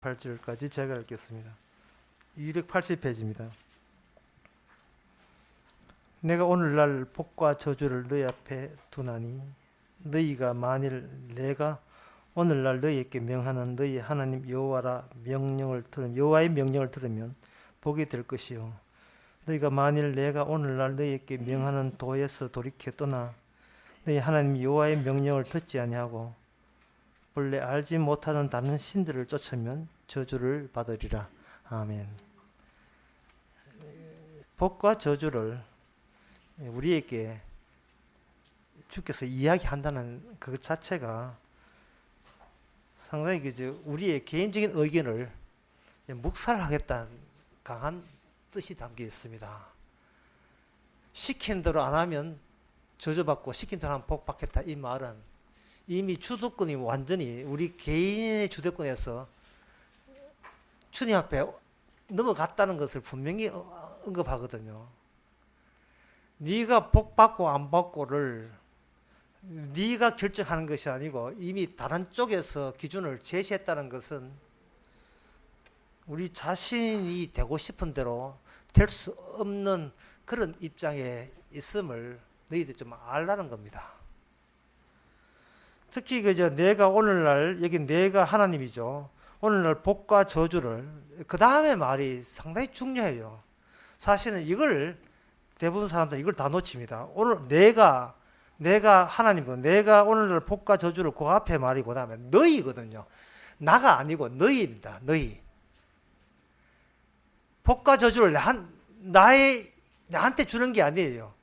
8절까지 제가 읽겠습니다. 280페이지입니다. 내가 오늘날 복과 저주를 너희 앞에 두나니 너희가 만일 내가 오늘날 너희에게 명하는 너희 하나님 여호와의 명령을 들으면 복이 될 것이요 너희가 만일 내가 오늘날 너희에게 명하는 도에서 돌이켜 떠나 너희 하나님 여호와의 명령을 듣지 아니하고 본래 알지 못하는 다른 신들을 쫓으면 저주를 받으리라. 아멘. 복과 저주를 우리에게 주께서 이야기한다는 그 자체가 상당히 우리의 개인적인 의견을 묵살하겠다는 강한 뜻이 담겨 있습니다. 시킨 대로 안 하면 저주받고 시킨 대로 하면 복받겠다, 이 말은 이미 주도권이 완전히 우리 개인의 주도권에서 주님 앞에 넘어갔다는 것을 분명히 언급하거든요. 네가 복받고 안 받고를 네가 결정하는 것이 아니고 이미 다른 쪽에서 기준을 제시했다는 것은 우리 자신이 되고 싶은 대로 될 수 없는 그런 입장에 있음을 너희들 좀 알라는 겁니다. 특히 내가 오늘날, 여기 내가 하나님이죠. 오늘날 복과 저주를, 그 다음에 말이 상당히 중요해요. 사실은 이걸 대부분 사람들은 이걸 다 놓칩니다. 오늘 내가 하나님이고 내가 오늘날 복과 저주를 그 앞에 말이 그 다음에 너희거든요. 나가 아니고 너희입니다. 너희. 복과 저주를 나한테 주는 게 아니에요.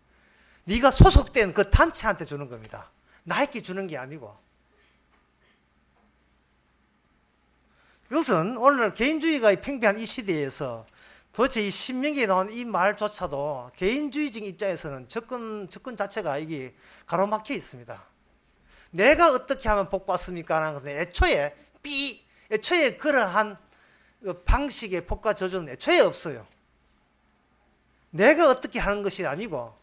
네가 소속된 그 단체한테 주는 겁니다. 나에게 주는 게 아니고. 이것은 오늘날 개인주의가 팽배한 이 시대에서 도대체 이 신명기에 나온 이 말조차도 개인주의적인 입장에서는 접근 자체가 이게 가로막혀 있습니다. 내가 어떻게 하면 복받습니까? 하는 것은 애초에 그러한 방식의 복과 저주는 애초에 없어요. 내가 어떻게 하는 것이 아니고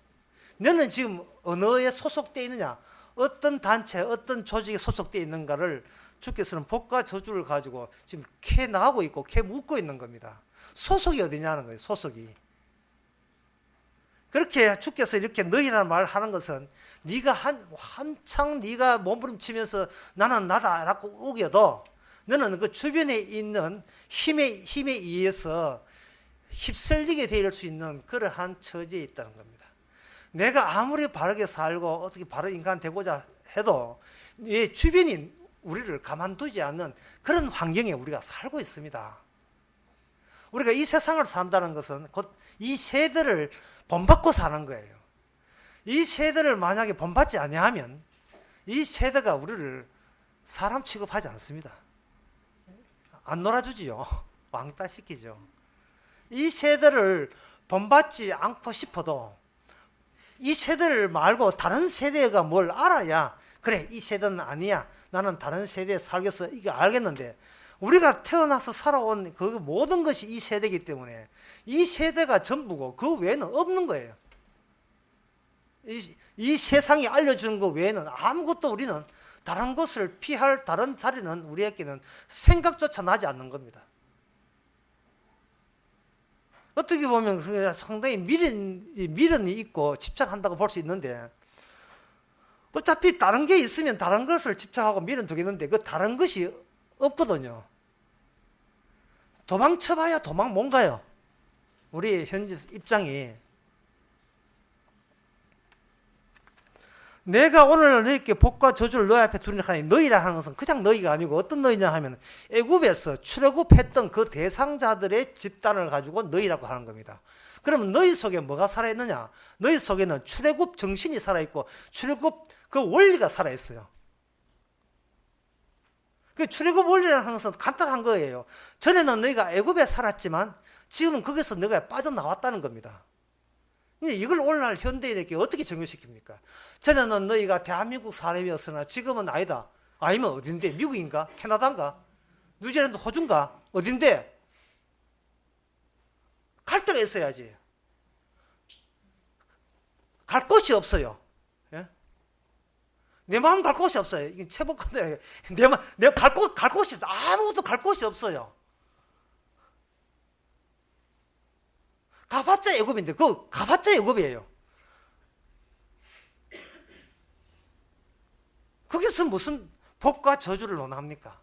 너는 지금 어느에 소속되어 있느냐, 어떤 단체, 어떤 조직에 소속되어 있는가를 주께서는 복과 저주를 가지고 지금 캐 나가고 있고 캐 묻고 있는 겁니다. 소속이 어디냐는 거예요. 소속이. 그렇게 주께서 이렇게 너희라는 말을 하는 것은 네가 한창 네가 몸부림치면서 나는 나다라고 우겨도 너는 그 주변에 있는 힘에 의해서 휩쓸리게 될 수 있는 그러한 처지에 있다는 겁니다. 내가 아무리 바르게 살고 어떻게 바른 인간 되고자 해도 주변이 우리를 가만두지 않는 그런 환경에 우리가 살고 있습니다. 우리가 이 세상을 산다는 것은 곧 이 세대를 본받고 사는 거예요. 이 세대를 만약에 본받지 아니하면 이 세대가 우리를 사람 취급하지 않습니다. 안 놀아주지요. 왕따 시키죠. 이 세대를 본받지 않고 싶어도 이 세대를 말고 다른 세대가 뭘 알아야 그래, 이 세대는 아니야, 나는 다른 세대에 살겠어, 이게 알겠는데 우리가 태어나서 살아온 그 모든 것이 이 세대이기 때문에 이 세대가 전부고 그 외에는 없는 거예요. 이 세상이 알려주는 것 외에는 아무것도 우리는 다른 것을 피할 다른 자리는 우리에게는 생각조차 나지 않는 겁니다. 어떻게 보면 상당히 미련이 있고 집착한다고 볼 수 있는데 어차피 다른 게 있으면 다른 것을 집착하고 미련 두겠는데 그 다른 것이 없거든요. 도망쳐봐야 도망 못 가요. 우리의 현재 입장이. 내가 오늘 너희에게 복과 저주를 너희 앞에 두리라 하니 너희라 하는 것은 그냥 너희가 아니고 어떤 너희냐 하면 애굽에서 출애굽했던 그 대상자들의 집단을 가지고 너희라고 하는 겁니다. 그러면 너희 속에 뭐가 살아있느냐? 너희 속에는 출애굽 정신이 살아있고 출애굽 그 원리가 살아있어요. 그 출애굽 원리라는 것은 간단한 거예요. 전에는 너희가 애굽에 살았지만 지금은 거기서 너희가 빠져나왔다는 겁니다. 이걸 오늘날 현대인에게 어떻게 적용시킵니까? 전에는 너희가 대한민국 사람이었으나 지금은 아니다. 아니면 어딘데? 미국인가? 캐나다인가? 뉴질랜드, 호주인가? 어딘데? 갈 데가 있어야지. 갈 곳이 없어요. 예? 내 마음 갈 곳이 없어요. 이게 체복한데 내가 갈 곳이 없어. 아무것도 갈 곳이 없어요. 가봤자 애굽인데 그 가봤자 애굽이에요. 거기서 무슨 복과 저주를 논합니까?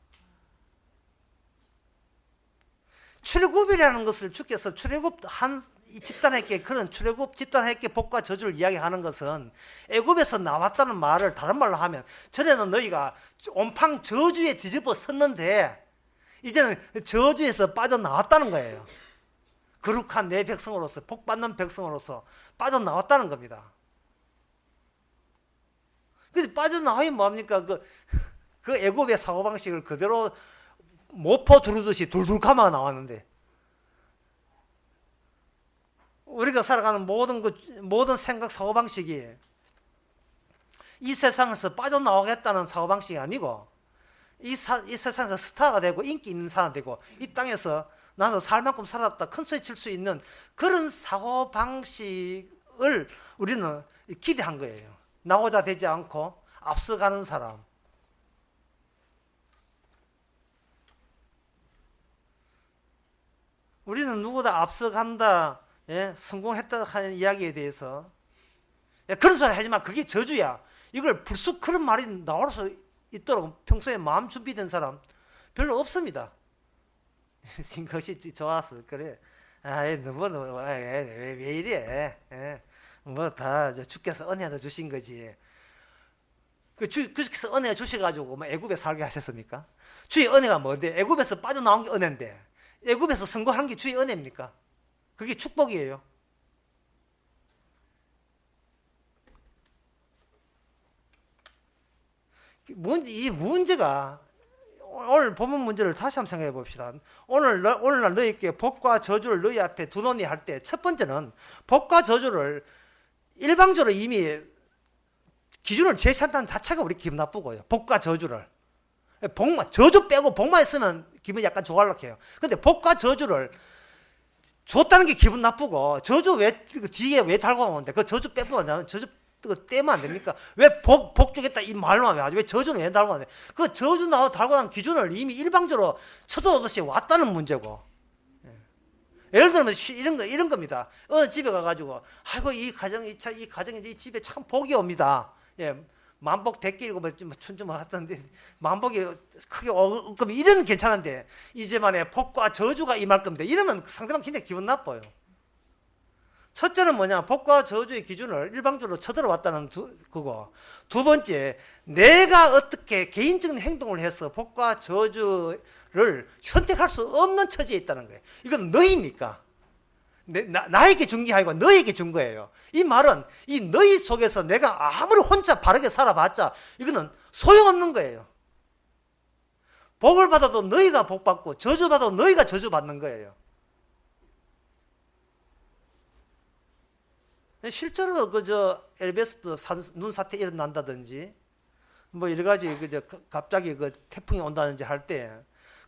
출애굽이라는 것을 주께서 출애굽 한 집단에게 그런 출애굽 집단에게 복과 저주를 이야기하는 것은 애굽에서 나왔다는 말을 다른 말로 하면 전에는 너희가 온팡 저주에 뒤집어 섰는데 이제는 저주에서 빠져나왔다는 거예요. 거룩한 내 백성으로서 복받는 백성으로서 빠져나왔다는 겁니다. 근데 빠져나오면 뭐합니까? 그 애굽의 사고방식을 그대로 모포 두르듯이 둘둘 감아 나왔는데 우리가 살아가는 모든 생각 사고방식이 이 세상에서 빠져나오겠다는 사고방식이 아니고 이 세상에서 스타가 되고 인기 있는 사람 되고 이 땅에서 나도 살 만큼 살았다 큰 소리 칠 수 있는 그런 사고방식을 우리는 기대한 거예요. 나고자 되지 않고 앞서가는 사람. 우리는 누구보다 앞서간다, 예? 성공했다 하는 이야기에 대해서 그런 소리 하지만 그게 저주야. 이걸 불쑥 그런 말이 나올 수 있도록 평소에 마음 준비된 사람 별로 없습니다. 것이 좋았어. 그래. 왜 이래? 예? 뭐 다 주께서 은혜도 주신 거지. 주께서 은혜 주셔가지고 뭐 애굽에 살게 하셨습니까? 주의 은혜가 뭔데? 애굽에서 빠져나온 게 은혜인데 애굽에서 성공한 게 주의 은혜입니까? 그게 축복이에요. 이 문제가 오늘 본문 문제를 다시 한번 생각해 봅시다. 오늘날 너희께 복과 저주를 너희 앞에 두노니 할 때 첫 번째는 복과 저주를 일방적으로 이미 기준을 제시한다는 자체가 우리 기분 나쁘고요. 복과 저주를. 저주 빼고 복만 있으면 기분이 약간 조갈락해요. 근데 복과 저주를 줬다는 게 기분 나쁘고 저주 뒤에 왜 달고 오는데 그 저주 빼면 저주 떼면 안 됩니까? 왜 복 주겠다 이 말만 왜 하지? 왜 저주는 왜 달고 하는데? 그 저주 달고 난 기준을 이미 일방적으로 쳐들어오듯이 왔다는 문제고. 예를 들면 이런 겁니다. 어느 집에 가가지고 아이고 이 가정이 이 집에 참 복이 옵니다. 예, 만복 대길이고 춘좀 하던데 만복이 크게 오금 이런 괜찮은데 이제만에 복과 저주가 임할 겁니다. 이러면 상대방 굉장히 기분 나빠요. 첫째는 뭐냐? 복과 저주의 기준을 일방적으로 쳐들어왔다는 그거. 두 번째, 내가 어떻게 개인적인 행동을 해서 복과 저주를 선택할 수 없는 처지에 있다는 거예요. 이건 너희니까. 나에게 준 게 아니고 너에게 준 거예요. 이 말은 이 너희 속에서 내가 아무리 혼자 바르게 살아봤자 이거는 소용없는 거예요. 복을 받아도 너희가 복 받고 저주 받아도 너희가 저주 받는 거예요. 실제로 엘베스도 눈사태 일어난다든지 뭐 여러 가지 갑자기 태풍이 온다든지 할 때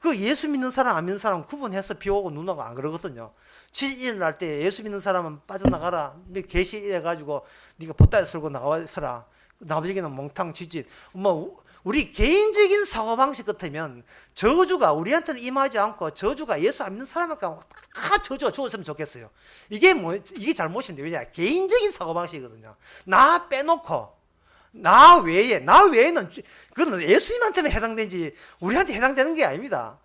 그 예수 믿는 사람 안 믿는 사람 구분해서 비 오고 눈 오고 안 그러거든요. 지진 일어날 때 예수 믿는 사람은 빠져나가라. 계시해 가지고 네가 보따리 쓸고 나와 있어라. 나머지는 몽탕 지진. 뭐 우리 개인적인 사고방식 같으면 저주가 우리한테는 임하지 않고 저주가 예수 안 믿는 사람한테 다 저주가 주었으면 좋겠어요. 이게 잘못인데 왜냐? 개인적인 사고방식이거든요. 나 빼놓고 나 외에는 그건 예수님한테만 해당되지 우리한테 해당되는 게 아닙니다.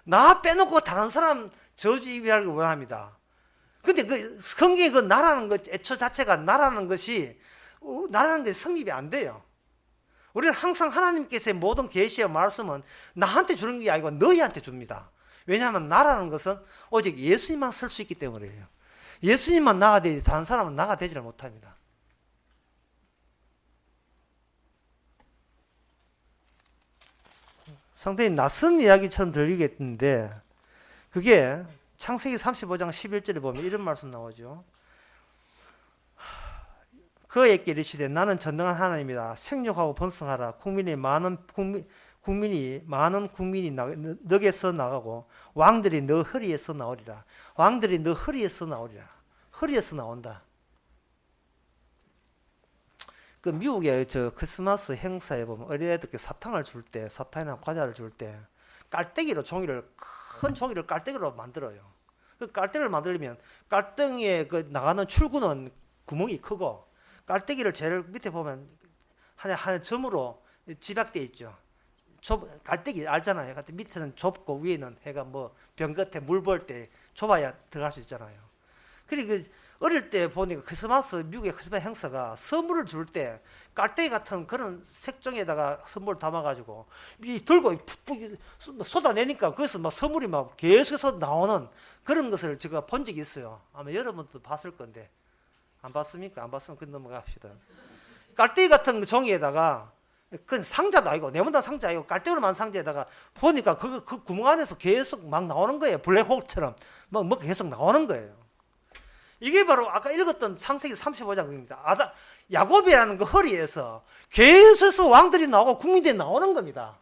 나 빼놓고 다른 사람 저주 입히하기를 원합니다. 근데 성경의 나라는 것 애초 자체가 나라는 것이 성립이 안 돼요. 우리는 항상 하나님께서의 모든 계시와 말씀은 나한테 주는 게 아니고 너희한테 줍니다. 왜냐하면 나라는 것은 오직 예수님만 쓸 수 있기 때문이에요. 예수님만 나가 되지 다른 사람은 나가 되지를 못합니다. 상당히 낯선 이야기처럼 들리겠는데 그게 창세기 35장 11절에 보면 이런 말씀 나오죠. 그에게 이르시되 나는 전능한 하나님이다. 생육하고 번성하라. 많은 국민이 너에게서 나가고 왕들이 너 허리에서 나오리라. 왕들이 너 허리에서 나오리라. 허리에서 나온다. 그 미국의 크리스마스 행사에 보면 어린애들께 사탕을 줄 때, 사탕이나 과자를 줄 때 큰 종이를 깔때기로 만들어요. 그 깔때기를 만들려면 깔등에 그 나가는 출구는 구멍이 크고 깔때기를 제일 밑에 보면 하나 점으로 집약되어 있죠. 깔때기 알잖아요. 밑에는 좁고 위에는 해가 뭐 병 끝에 물 부을 때 좁아야 들어갈 수 있잖아요. 그리고 어릴 때 보니까 미국의 크리스마스 행사가 선물을 줄 때 깔때기 같은 그런 색종에다가 선물을 담아가지고 들고 푹푹 쏟아내니까 거기서 막 선물이 막 계속해서 나오는 그런 것을 제가 본 적이 있어요. 아마 여러분도 봤을 건데 안 봤습니까? 안 봤으면 그 넘어갑시다. 깔때기 같은 종이에다가 그건 상자도 아니고 네모난 상자 아니고 깔때기로 만든 상자에다가 보니까 그 구멍 안에서 계속 막 나오는 거예요. 블랙홀처럼 막 계속 나오는 거예요. 이게 바로 아까 읽었던 창세기 35장입니다. 야곱이라는 그 허리에서 계속해서 왕들이 나오고 국민들이 나오는 겁니다.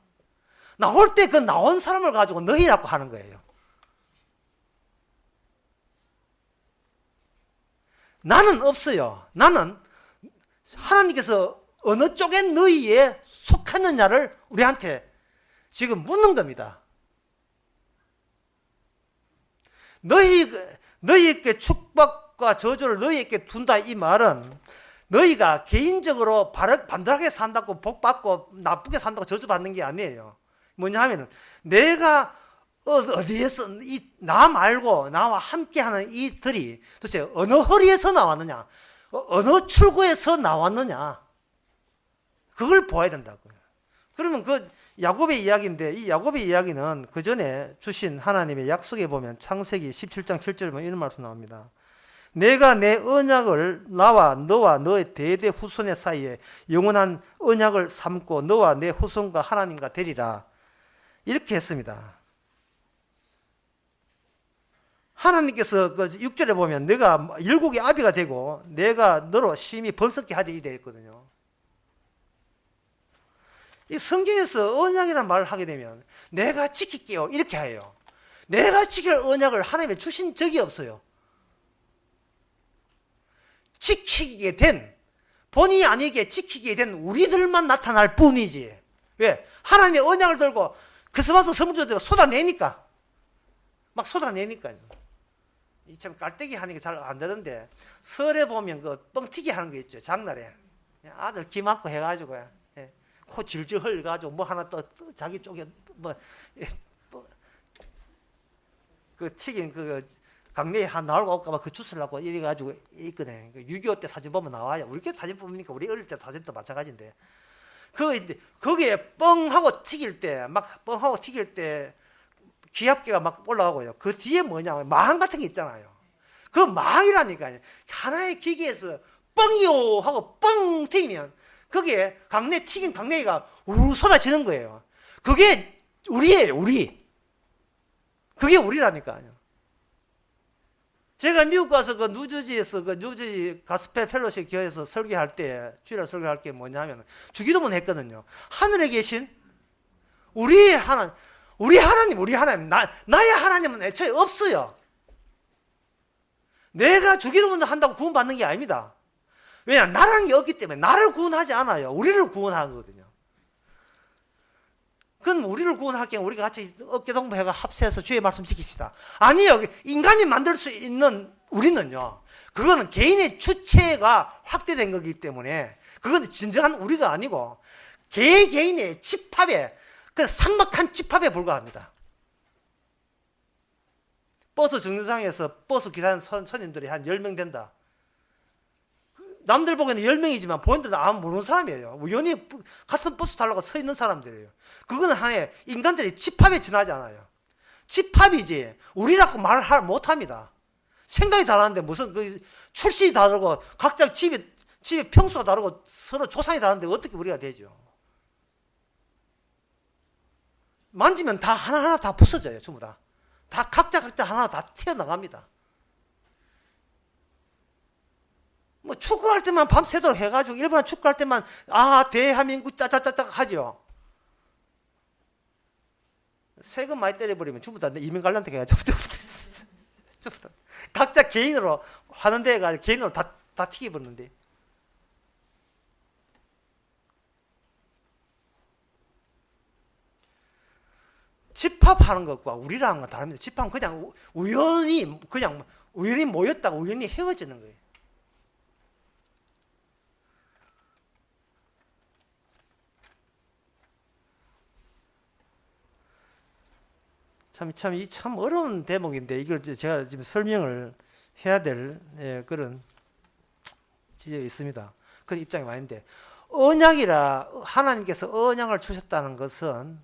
나올 때 그 나온 사람을 가지고 너희라고 하는 거예요. 나는 없어요. 나는 하나님께서 어느 쪽에 너희에 속했느냐를 우리한테 지금 묻는 겁니다. 너희에게 축복과 저주를 너희에게 둔다 이 말은 너희가 개인적으로 반듯하게 산다고 복받고 나쁘게 산다고 저주받는 게 아니에요. 뭐냐 하면은 내가 어디에서 나 말고 나와 함께하는 이들이 도대체 어느 허리에서 나왔느냐, 어느 출구에서 나왔느냐, 그걸 보아야 된다고요. 그러면 그 야곱의 이야기인데 이 야곱의 이야기는 그 전에 주신 하나님의 약속에 보면 창세기 17장 7절에 보면 이런 말씀 나옵니다. 내가 내 언약을 나와 너와 너의 대대 후손의 사이에 영원한 언약을 삼고 너와 내 후손과 하나님과 되리라. 이렇게 했습니다. 하나님께서 그 6절에 보면 내가 일국의 아비가 되고 내가 너로 심히 번성케 하리라 되어 있거든요. 이 성경에서 언약이라는 말을 하게 되면 내가 지킬게요 이렇게 해요. 내가 지킬 언약을 하나님이 주신 적이 없어요. 지키게 된, 본의 아니게 지키게 된 우리들만 나타날 뿐이지. 왜? 하나님의 언약을 들고 크리스마스 선물도 쏟아내니까. 막 쏟아내니까요. 참 깔때기 하는 게 잘 안 되는데 설에 보면 그 뻥튀기 하는 거 있죠. 장날에 아들 기 맞고 해가지고 코 질질 흘려가지고 뭐 하나 또 자기 쪽에 그 튀긴 그 강내에 한 나올까 올까봐 그 주스라고 이래가지고 있거든. 6.25 때 사진 보면 나와요. 우리 게 사진 뽑으니까 우리 어릴 때 사진도 마찬가지인데 거기에 뻥하고 튀길 때 기압계가 막 올라가고요. 그 뒤에 뭐냐 망 같은 게 있잖아요. 그 망이라니까요. 하나의 기계에서 뻥이요 하고 뻥 튀기면 거기에 튀긴 강냉이가 우르르 쏟아지는 거예요. 그게 우리예요, 우리. 그게 우리라니까요. 제가 미국 가서 그 뉴저지 가스펠 펠로십 교회에서 설교할 때, 주일날 설교할 게 뭐냐면 주기도문 했거든요. 하늘에 계신 우리 하나님, 나의 하나님은 애초에 없어요. 내가 주기도문을 한다고 구원받는 게 아닙니다. 왜냐, 나라는 게 없기 때문에 나를 구원하지 않아요. 우리를 구원하는 거거든요. 그건 우리를 구원할 경우 우리가 같이 어깨동무해가 합세해서 주의 말씀 지킵시다. 아니요. 인간이 만들 수 있는 우리는요. 그거는 개인의 주체가 확대된 거기 때문에 그건 진정한 우리가 아니고 개인의 집합에 그 삭막한 집합에 불과합니다. 버스 정류장에서 버스 기사하는 손님들이 한 10명 된다. 남들 보기에는 10명이지만 본인들은 아무 모르는 사람이에요. 우연히 같은 버스 타려고 서 있는 사람들이에요. 그거는 하나의 인간들이 집합에 지나지 않아요. 집합이지 우리라고 말을 못합니다. 생각이 다르는데 무슨 그 출신이 다르고 각자 집에 평수가 다르고 서로 조상이 다른데 어떻게 우리가 되죠? 만지면 다 하나하나 다 부서져요. 전부 다. 다 각자 하나 다 튀어나갑니다. 뭐 축구할 때만 밤새도록 해가지고 일본 축구할 때만 대한민국 짜짜짜짜 하죠. 세금 많이 때려버리면 전부 다 이민 갈란트 해가지고 각자 개인으로 하는 데 가지고 개인으로 다 튀겨버리는데. 집합하는 것과 우리랑 건 다릅니다. 집합은 그냥 우연히 모였다가 우연히 헤어지는 거예요. 참 어려운 대목인데 이걸 제가 지금 설명을 해야 될 그런 지적이 있습니다. 그런 입장이 많이 있는데, 언약이라 하나님께서 언약을 주셨다는 것은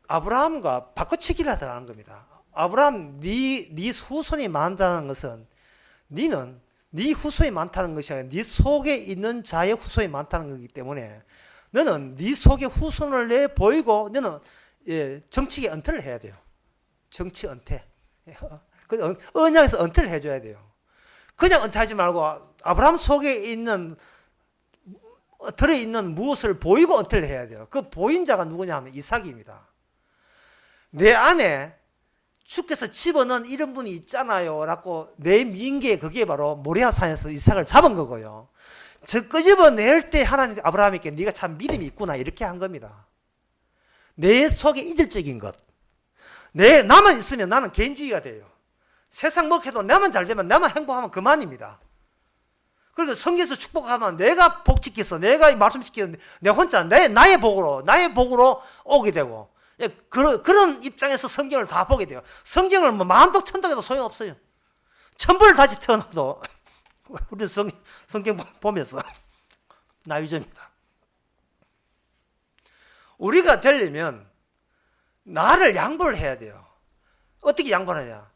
아브라함과 바꿔치기를 하자는 겁니다. 아브라함, 네 후손이 많다는 것은 너는 네 후손이 많다는 것이 아니라 네 속에 있는 자의 후손이 많다는 거기 때문에 너는 네 속에 후손을 내 보이고 너는 정치계 은퇴를 해야 돼요. 정치 은퇴. 언약에서 은퇴를 해줘야 돼요. 그냥 은퇴하지 말고 아브라함 속에 들어있는 무엇을 보이고 은퇴를 해야 돼요. 그 보인 자가 누구냐 하면 이삭입니다. 내 안에 주께서 집어넣은 이런 분이 있잖아요 라고 내 민계에 그게 바로 모리아산에서 이삭을 잡은 거고요. 저 끄집어낼 때 하나님 아브라함에게 네가 참 믿음이 있구나 이렇게 한 겁니다. 내 속에 이질적인 것. 나만 있으면 나는 개인주의가 돼요. 세상 먹혀도 나만 잘 되면 나만 행복하면 그만입니다. 그리고 성경에서 축복하면 내가 복 지켜서 내가 말씀 지키서 내 혼자 나의 복으로 오게 되고 그런 입장에서 성경을 다 보게 돼요. 성경을 뭐 만독 천독해도 소용없어요. 천벌 다시 태어나도 우리 성경 보면서 나위점입니다. 우리가 되려면 나를 양보를 해야 돼요. 어떻게 양보를 하냐?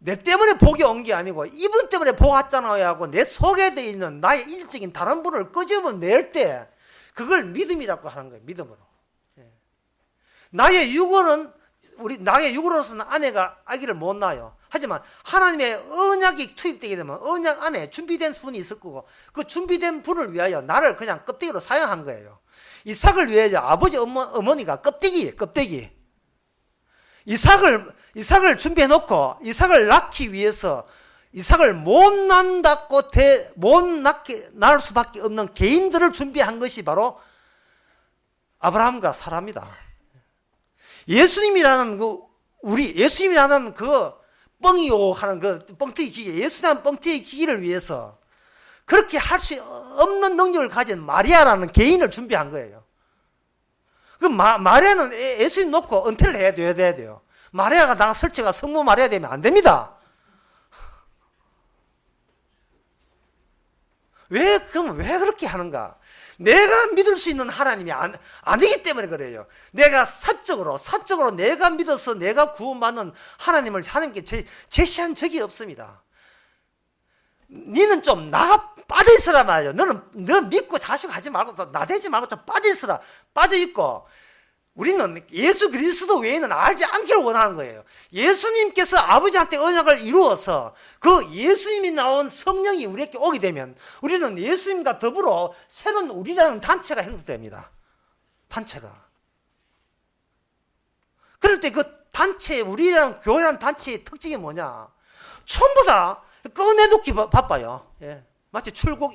내 때문에 복이 온 게 아니고 이분 때문에 복 왔잖아요 하고 내 속에 돼 있는 나의 일적인 다른 분을 끄집어낼 때 그걸 믿음이라고 하는 거예요. 믿음으로. 나의 육으로서는 아내가 아기를 못 낳아요. 하지만 하나님의 언약이 투입되게 되면 언약 안에 준비된 분이 있을 거고 그 준비된 분을 위하여 나를 그냥 껍데기로 사용한 거예요. 이삭을 위하여 아버지 어머니가 껍데기. 이삭을 준비해 놓고 이삭을 낳기 위해서 이삭을 못 낳을 수밖에 없는 개인들을 준비한 것이 바로 아브라함과 사라입니다. 예수님이라는 그 뻥이요 하는 그 뻥튀기 기계, 예수라는 뻥튀기 기기를 위해서 그렇게 할 수 없는 능력을 가진 마리아라는 개인을 준비한 거예요. 그 마리아는 예수님 놓고 은퇴를 해야 돼요. 마리아가 나 설치가 성모 마리아 되면 안 됩니다. 그럼 왜 그렇게 하는가? 내가 믿을 수 있는 하나님이 아니기 때문에 그래요. 내가 사적으로 내가 믿어서 내가 구원받는 하나님을 하나님께 제시한 적이 없습니다. 니는 좀 빠져 있으라 말이야. 너 믿고 자식하지 말고 나대지 말고 좀 빠져 있으라. 빠져 있고 우리는 예수 그리스도 외에는 알지 않기를 원하는 거예요. 예수님께서 아버지한테 언약을 이루어서 그 예수님이 나온 성령이 우리에게 오게 되면 우리는 예수님과 더불어 새로운 우리라는 단체가 형성됩니다. 단체가. 그럴 때 그 단체, 우리라는 교회라는 단체의 특징이 뭐냐? 전부 다 꺼내놓기 바빠요. 예. 마치 출국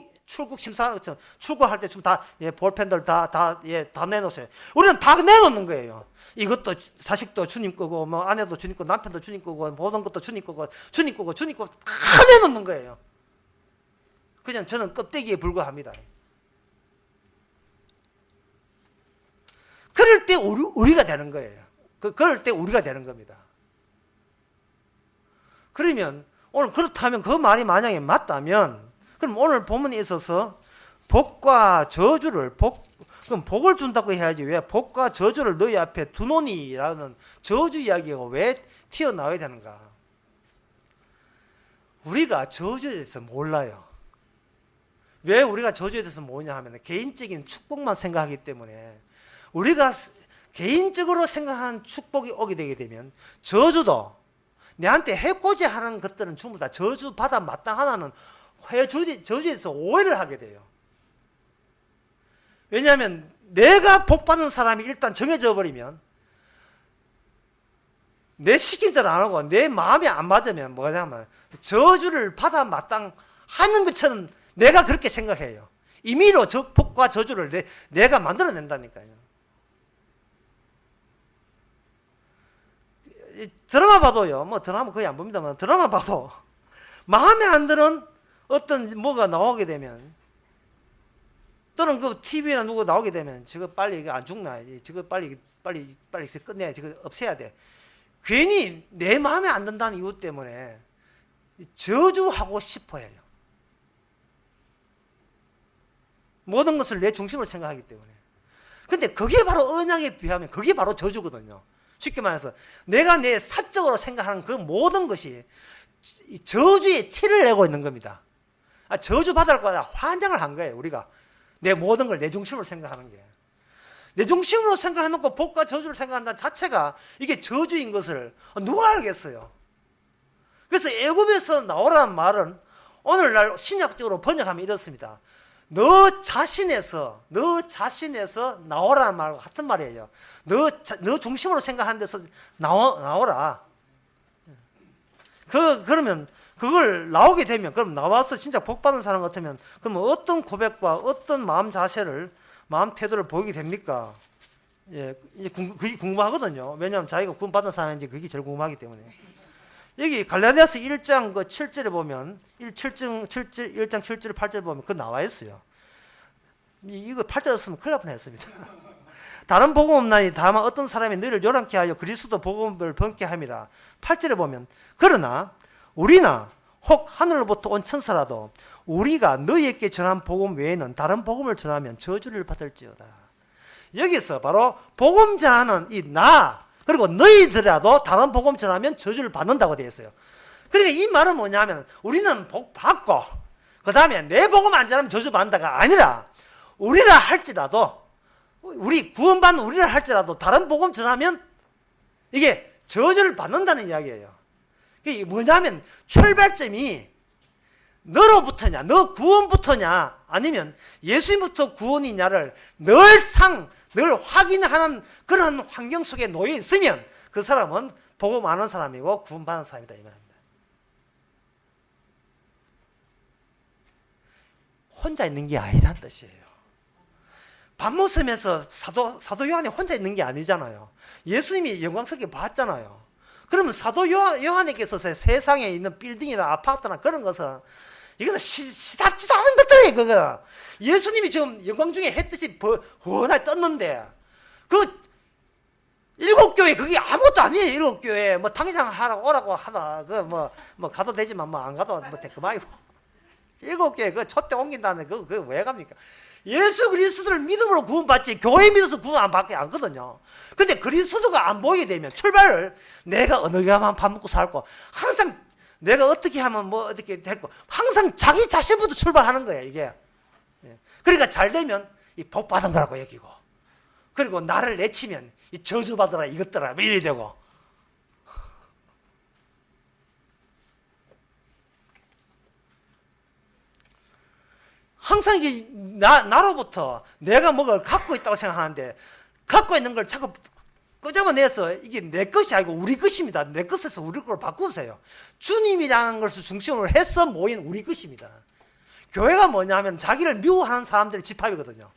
심사하는 것처럼 출국할 때 좀 다 볼펜들 다 내놓으세요. 우리는 다 내놓는 거예요. 이것도 자식도 주님 거고 뭐 아내도 주님 거고 남편도 주님 거고 모든 것도 주님 거고 다 내놓는 거예요. 그냥 저는 껍데기에 불과합니다. 그럴 때 우리가 되는 거예요. 그럴 때 우리가 되는 겁니다. 그러면 오늘 그렇다면 그 말이 만약에 맞다면 그럼 오늘 본문에 있어서 복과 저주를 그럼 복을 준다고 해야지 왜 복과 저주를 너희 앞에 두노니라는 저주 이야기가 왜 튀어나와야 되는가? 우리가 저주에 대해서 몰라요. 왜 우리가 저주에 대해서 모르냐 하면 개인적인 축복만 생각하기 때문에 우리가 개인적으로 생각한 축복이 오게 되게 되면 저주도 내한테 해코지 하는 것들은 전부 다 저주 받아 마땅하다는 저주에 대해서 오해를 하게 돼요. 왜냐하면 내가 복 받는 사람이 일단 정해져 버리면 내 시킨 대로 안 하고 내 마음이 안 맞으면 뭐냐면 저주를 받아 마땅하는 것처럼 내가 그렇게 생각해요. 임의로 복과 저주를 내가 만들어낸다니까요. 드라마 봐도요. 뭐 드라마 거의 안 봅니다만 드라마 봐도 마음에 안 드는 어떤 뭐가 나오게 되면 또는 그 TV나 누구 나오게 되면 저거 빨리 이거 안 죽나? 저거 빨리 끝내야 저거 없애야 돼. 괜히 내 마음에 안 든다는 이유 때문에 저주하고 싶어 해요. 모든 것을 내 중심으로 생각하기 때문에. 근데 그게 바로 언약에 비하면 그게 바로 저주거든요. 쉽게 말해서 내가 내 사적으로 생각하는 그 모든 것이 저주의 티를 내고 있는 겁니다. 저주 받을 거다 환장을 한 거예요. 우리가 내 모든 걸 내 중심으로 생각하는 게. 내 중심으로 생각해놓고 복과 저주를 생각한다는 자체가 이게 저주인 것을 누가 알겠어요. 그래서 애굽에서 나오라는 말은 오늘날 신약적으로 번역하면 이렇습니다. 너 자신에서 나오라는 말과 같은 말이에요. 너 중심으로 생각하는 데서 나오라. 그러면 그걸 나오게 되면, 그럼 나와서 진짜 복 받은 사람 같으면, 그럼 어떤 고백과 어떤 마음 자세를, 마음 태도를 보이게 됩니까? 예, 그게 궁금하거든요. 왜냐하면 자기가 구원 받은 사람인지 그게 제일 궁금하기 때문에. 여기 갈라디아서 1장 그 7절에 보면 1장 7절 8절에 보면 그거 나와 있어요. 이거 8절 없으면 큰일 날 뻔했습니다. 다른 복음 없나니 다만 어떤 사람이 너희를 요란케 하여 그리스도 복음을 번케 함이라. 8절에 보면 그러나 우리나 혹 하늘로부터 온 천사라도 우리가 너희에게 전한 복음 외에는 다른 복음을 전하면 저주를 받을지어다. 여기서 바로 복음 전하는 이 나 그리고 너희들이라도 다른 복음 전하면 저주를 받는다고 되어 있어요. 그러니까 이 말은 뭐냐면 우리는 복 받고 그 다음에 내 복음 안 전하면 저주 받는다가 아니라 우리라 할지라도 우리 구원받는 우리라 할지라도 다른 복음 전하면 이게 저주를 받는다는 이야기예요. 이게 뭐냐면 출발점이 너로부터냐, 너 구원부터냐, 아니면 예수님부터 구원이냐를 늘 확인하는 그런 환경 속에 놓여 있으면 그 사람은 복음 아는 사람이고 구원받는 사람이다 이 말입니다. 혼자 있는 게 아니란 뜻이에요. 밤모섬에서 사도 요한이 혼자 있는 게 아니잖아요. 예수님이 영광스럽게 봤잖아요. 그러면 사도 요한에게서 세상에 있는 빌딩이나 아파트나 그런 것은 이거는 시답지도 않은 것들이에요. 그거 예수님이 지금 영광 중에 햇빛이 훤하게 떴는데 그 일곱 교회 그게 아무것도 아니에요. 일곱 교회 뭐 당장 오라고 하다 그 뭐 가도 되지만 뭐 안 가도 뭐 그만이고 일곱 교회 그 촛대 옮긴다는 그거 왜 갑니까? 예수 그리스도를 믿음으로 구원받지 교회 믿어서 구원 안 받게 않거든요. 근데 그리스도가 안 보이게 되면 출발을 내가 어느 교회만 밥 먹고 살고 항상 내가 어떻게 하면 뭐 어떻게 됐고 항상 자기 자신부터 출발하는 거예요 이게. 그러니까 잘 되면 이 복 받은 거라고 여기고 그리고 나를 내치면 이 저주 받으라 이것들아 뭐 이래 되고 항상 이게 나로부터 내가 뭐를 갖고 있다고 생각하는데 갖고 있는 걸 자꾸 끄집어내서 이게 내 것이 아니고 우리 것입니다. 내 것에서 우리 걸 바꾸세요. 주님이라는 것을 중심으로 해서 모인 우리 것입니다. 교회가 뭐냐 하면 자기를 미워하는 사람들의 집합이거든요.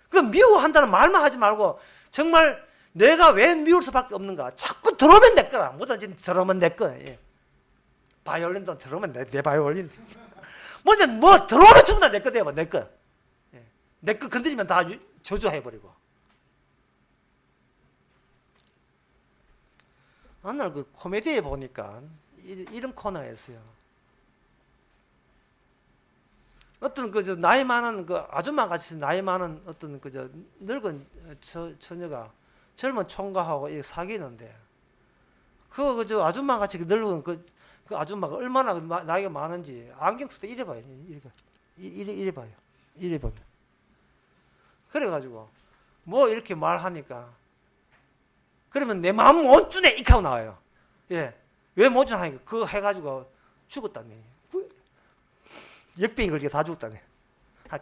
그 미워한다는 말만 하지 말고 정말 내가 왜 미울 수밖에 없는가. 자꾸 들어오면 내 거라. 뭐든지 들어오면 내 거. 예. 바이올린도 들어오면 내 바이올린. 먼저 뭐 들어오면 전부 다 내 거 돼요. 내 거. 예. 내 거 건드리면 다 저주해버리고. 어느 날 그 코미디에 보니까 이런 코너였어요. 어떤 그 나이 많은 그 아줌마 같이 나이 많은 어떤 그 늙은 처녀가 젊은 총각하고 사귀는데 그 아줌마 같이 늙은 그 아줌마가 얼마나 나이가 많은지 안경 쓸 때 이래 봐요. 이래 봐요. 이래 봐요. 그래가지고 뭐 이렇게 말하니까 그러면 내 마음 못 주네 이렇게 하고 나와요. 예. 왜 못 주나 하니까 그거 해가지고 죽었다네. 역병이 걸리게 다 죽었다네.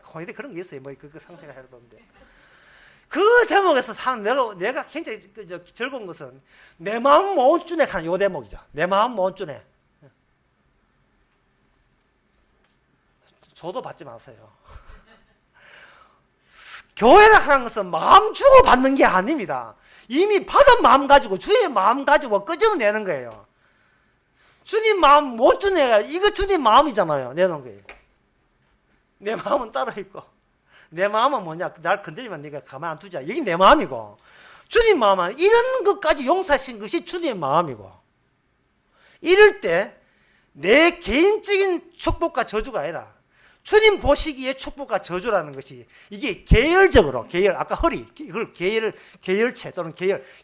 코미디 그런 게 있어요. 뭐 그 상세가 해보는데. 그 대목에서 내가 굉장히 즐거운 것은 내 마음 못 주네 하는 요 대목이죠. 내 마음 못 주네. 저도 받지 마세요. 교회라 하는 것은 마음 주고 받는 게 아닙니다. 이미 받은 마음 가지고 주의 마음 가지고 끄집어내는 거예요. 주님 마음 못 주네요. 이거 주님 마음이잖아요. 내놓은 거예요. 내 마음은 따로 있고 내 마음은 뭐냐? 날 건드리면 네가 가만 안 두자. 여기 내 마음이고 주님 마음은 이런 것까지 용서하신 것이 주님의 마음이고 이럴 때 내 개인적인 축복과 저주가 아니라 주님 보시기에 축복과 저주라는 것이 이게 계열적으로 아까 그걸 계열체 또는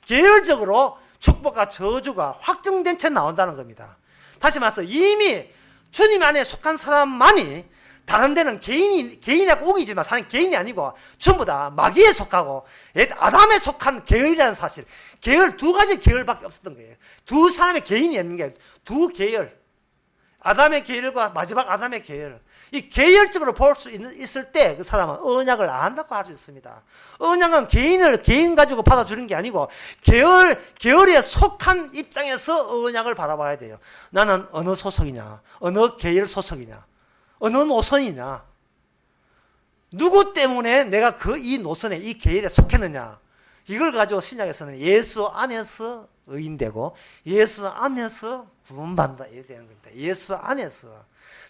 계열적으로 축복과 저주가 확정된 채 나온다는 겁니다. 다시 말해서 이미 주님 안에 속한 사람만이 다른 데는 개인하고 우기지만 사실 개인이 아니고 전부 다 마귀에 속하고 아담에 속한 계열이라는 사실. 계열 두 가지 계열밖에 없었던 거예요. 두 사람의 개인이 있는 게 두 계열. 아담의 계열과 마지막 아담의 계열. 이 계열적으로 볼 수 있을 때 그 사람은 언약을 안 한다고 할 수 있습니다. 언약은 개인 가지고 받아주는 게 아니고 계열에 속한 입장에서 언약을 바라봐야 돼요. 나는 어느 소속이냐, 어느 계열 소속이냐, 어느 노선이냐, 누구 때문에 내가 이 노선에 이 계열에 속했느냐. 이걸 가지고 신약에서는 예수 안에서 의인되고 예수 안에서 구원받는다 이렇게 되는 겁니다. 예수 안에서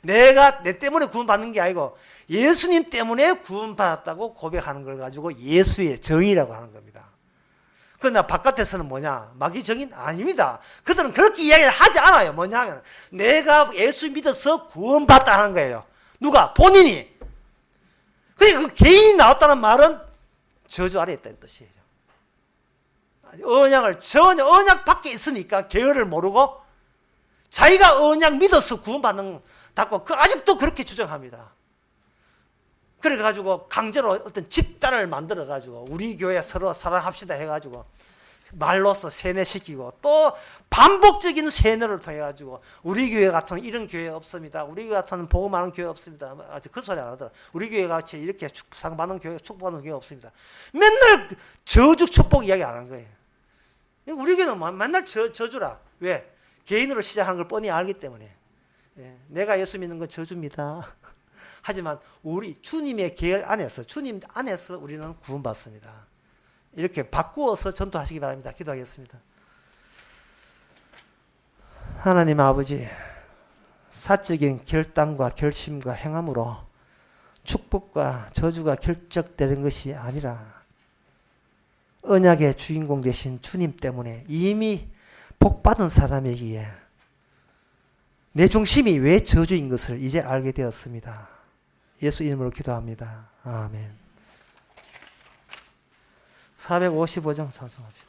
내가 내 때문에 구원받는 게 아니고 예수님 때문에 구원받았다고 고백하는 걸 가지고 예수의 정의라고 하는 겁니다. 그러나 바깥에서는 뭐냐? 마귀 정의는 아닙니다. 그들은 그렇게 이야기를 하지 않아요. 뭐냐 하면 내가 예수 믿어서 구원받다 하는 거예요. 누가? 본인이. 그러니까 그 개인이 나왔다는 말은 저주 아래에 있다는 뜻이에요. 언약 밖에 있으니까 계열을 모르고 자기가 언약 믿어서 구원받는 닫고 아직도 그렇게 주장합니다. 그래가지고 강제로 어떤 집단을 만들어가지고 우리 교회 서로 사랑합시다 해가지고 말로써 세뇌시키고 또 반복적인 세뇌를 통해가지고 우리 교회 같은 이런 교회 없습니다. 우리 교회 같은 복음하는 교회 없습니다. 아직 그 소리 안 하더라. 우리 교회 같이 이렇게 상받는 교회, 축복받는 교회 없습니다. 맨날 저주 축복 이야기 안 한 거예요. 우리 교회는 맨날 저주라. 왜? 개인으로 시작한 걸 뻔히 알기 때문에. 내가 예수 믿는 건 저주입니다. 하지만 우리 주님의 계열 안에서, 주님 안에서 우리는 구원받습니다. 이렇게 바꾸어서 전도하시기 바랍니다. 기도하겠습니다. 하나님 아버지, 사적인 결단과 결심과 행함으로 축복과 저주가 결정되는 것이 아니라 언약의 주인공 되신 주님 때문에 이미 복받은 사람에게 내 중심이 왜 저주인 것을 이제 알게 되었습니다. 예수 이름으로 기도합니다. 아멘. 455장 찬송합시다.